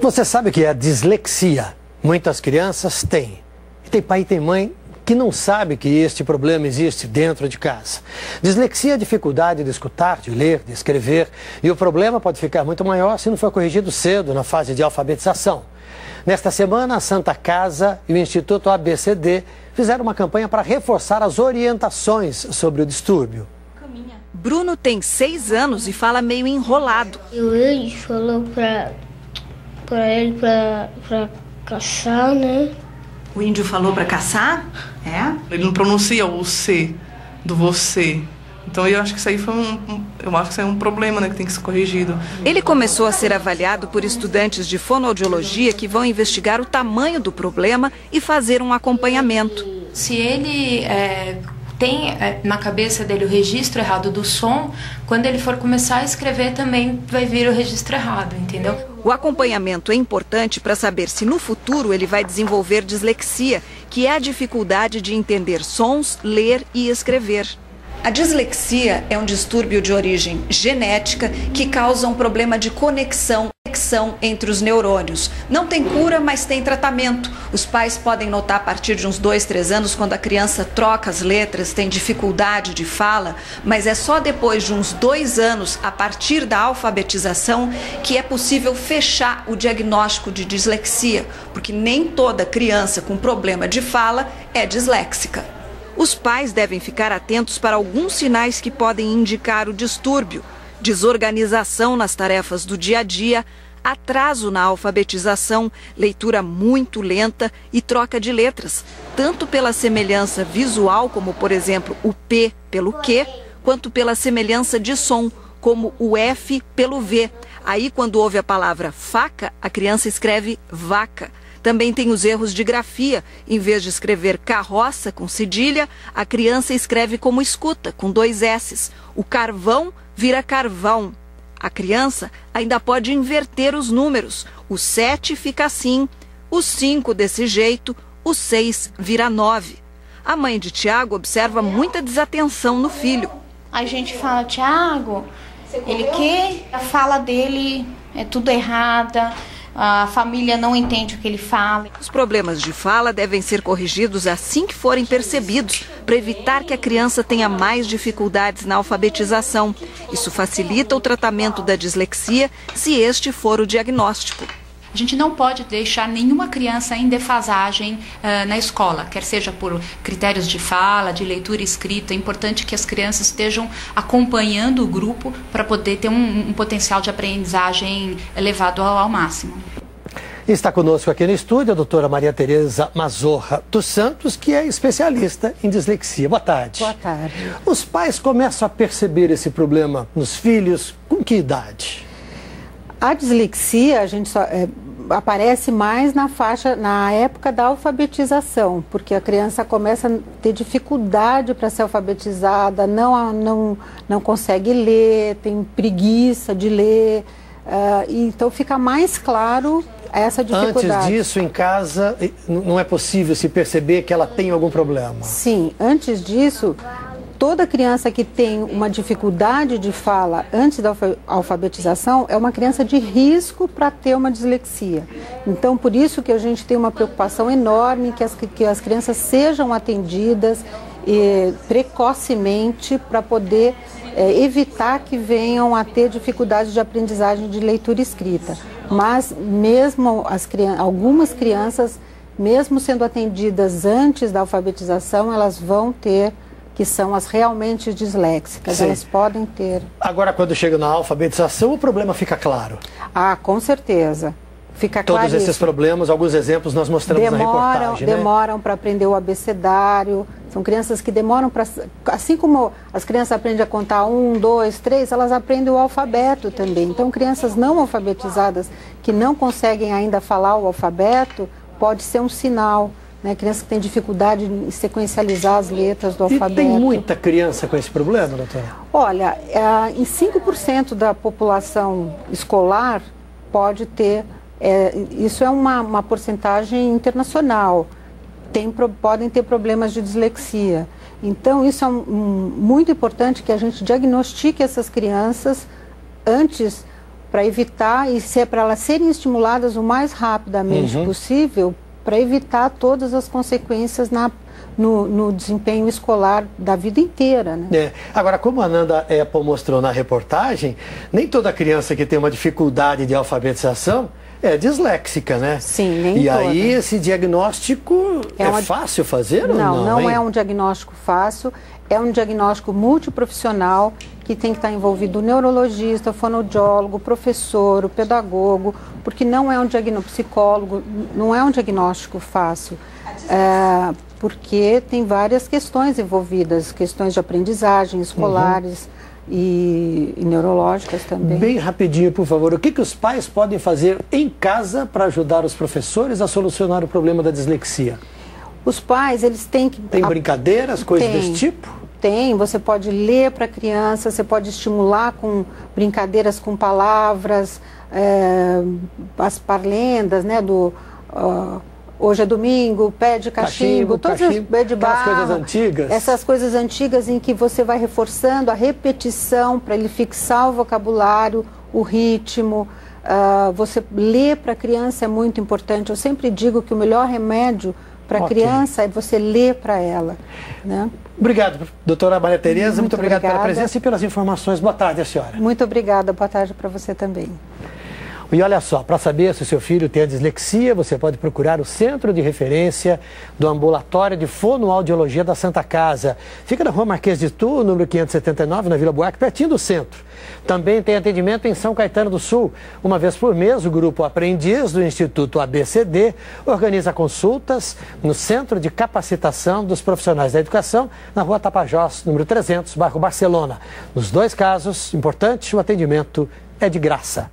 Você sabe o que é dislexia? Muitas crianças têm. E tem pai e tem mãe que não sabe que este problema existe dentro de casa. Dislexia é a dificuldade de escutar, de ler, de escrever. E o problema pode ficar muito maior se não for corrigido cedo na fase de alfabetização. Nesta semana, a Santa Casa e o Instituto ABCD fizeram uma campanha para reforçar as orientações sobre o distúrbio. Bruno tem 6 anos e fala meio enrolado. Ele falou pra ele pra caçar, né? O índio falou para caçar? É? Ele não pronuncia o C do você. Então eu acho que isso aí foi um problema, né, que tem que ser corrigido. Ele começou a ser avaliado por estudantes de fonoaudiologia que vão investigar o tamanho do problema e fazer um acompanhamento. Se ele tem na cabeça dele o registro errado do som, quando ele for começar a escrever também vai vir o registro errado, entendeu? O acompanhamento é importante para saber se no futuro ele vai desenvolver dislexia, que é a dificuldade de entender sons, ler e escrever. A dislexia é um distúrbio de origem genética que causa um problema de conexão entre os neurônios. Não tem cura, mas tem tratamento. Os pais podem notar a partir de uns 2, 3 anos, quando a criança troca as letras, tem dificuldade de fala, mas é só depois de uns 2 anos, a partir da alfabetização, que é possível fechar o diagnóstico de dislexia, porque nem toda criança com problema de fala é disléxica. Os pais devem ficar atentos para alguns sinais que podem indicar o distúrbio: desorganização nas tarefas do dia a dia, atraso na alfabetização, leitura muito lenta e troca de letras, tanto pela semelhança visual, como por exemplo o P pelo Q, quanto pela semelhança de som, como o F pelo V. Aí, quando ouve a palavra faca, a criança escreve vaca. Também tem os erros de grafia. Em vez de escrever carroça com cedilha, a criança escreve como escuta, com 2 S's. O carvão vira carvão. A criança ainda pode inverter os números. O 7 fica assim, o 5 desse jeito, o 6 vira 9. A mãe de Tiago observa muita desatenção no filho. A gente fala, Tiago, a fala dele é tudo errada. A família não entende o que ele fala. Os problemas de fala devem ser corrigidos assim que forem percebidos, para evitar que a criança tenha mais dificuldades na alfabetização. Isso facilita o tratamento da dislexia, se este for o diagnóstico. A gente não pode deixar nenhuma criança em defasagem na escola, quer seja por critérios de fala, de leitura e escrita. É importante que as crianças estejam acompanhando o grupo para poder ter um potencial de aprendizagem elevado ao máximo. Está conosco aqui no estúdio a doutora Maria Tereza Mazorra dos Santos, que é especialista em dislexia. Boa tarde. Boa tarde. Os pais começam a perceber esse problema nos filhos com que idade? A dislexia, aparece mais na época da alfabetização, porque a criança começa a ter dificuldade para ser alfabetizada, não consegue ler, tem preguiça de ler, então fica mais claro essa dificuldade. Antes disso, em casa, não é possível se perceber que ela tem algum problema? Sim, antes disso, toda criança que tem uma dificuldade de fala antes da alfabetização é uma criança de risco para ter uma dislexia. Então, por isso que a gente tem uma preocupação enorme que as crianças sejam atendidas precocemente para poder evitar que venham a ter dificuldade de aprendizagem de leitura e escrita. Mas mesmo algumas crianças, mesmo sendo atendidas antes da alfabetização, elas vão ter, que são as realmente disléxicas. Sim. Elas podem ter. Agora, quando chega na alfabetização, o problema fica claro? Ah, com certeza. Fica claro. Todos esses problemas, alguns exemplos nós mostramos na reportagem, né? Demoram para aprender o abecedário. São crianças que demoram para... Assim como as crianças aprendem a contar 1, 2, 3, elas aprendem o alfabeto também. Então, crianças não alfabetizadas que não conseguem ainda falar o alfabeto, pode ser um sinal. Criança que tem dificuldade em sequencializar as letras do alfabeto. E tem muita criança com esse problema, doutora? Olha, em 5% da população escolar pode ter, isso é uma porcentagem internacional, podem ter problemas de dislexia. Então, isso é muito importante que a gente diagnostique essas crianças antes, para evitar, e se é para elas serem estimuladas o mais rapidamente possível, para evitar todas as consequências no desempenho escolar da vida inteira, né? Agora, como a Nanda Apple mostrou na reportagem, nem toda criança que tem uma dificuldade de alfabetização é disléxica, né? Sim, nem E toda. aí esse diagnóstico é fácil fazer ou não? Não é um diagnóstico fácil, é um diagnóstico multiprofissional que tem que estar envolvido o neurologista, o fonoaudiólogo, o professor, o pedagogo, porque não é um diagnóstico, psicólogo, não é um diagnóstico fácil. Porque tem várias questões envolvidas, questões de aprendizagem, escolares e neurológicas também. Bem rapidinho, por favor, o que os pais podem fazer em casa para ajudar os professores a solucionar o problema da dislexia? Os pais, eles têm que... Tem brincadeiras, coisas desse tipo? Tem, você pode ler para a criança, você pode estimular com brincadeiras com palavras, as parlendas, né, hoje é domingo, pé de cachimbo, todas as pé de barro, coisas antigas. Essas coisas antigas em que você vai reforçando a repetição para ele fixar o vocabulário, o ritmo. Você ler para a criança é muito importante. Eu sempre digo que o melhor remédio para a criança é você ler para ela, né? Obrigado, doutora Maria Tereza. Muito obrigado pela presença e pelas informações. Boa tarde, a senhora. Muito obrigada. Boa tarde para você também. E olha só, para saber se o seu filho tem a dislexia, você pode procurar o Centro de Referência do Ambulatório de Fonoaudiologia da Santa Casa. Fica na Rua Marquês de Tu, número 579, na Vila Buarque, pertinho do centro. Também tem atendimento em São Caetano do Sul. Uma vez por mês, o grupo Aprendiz do Instituto ABCD organiza consultas no Centro de Capacitação dos Profissionais da Educação, na Rua Tapajós, número 300, bairro Barcelona. Nos dois casos, importante, o atendimento é de graça.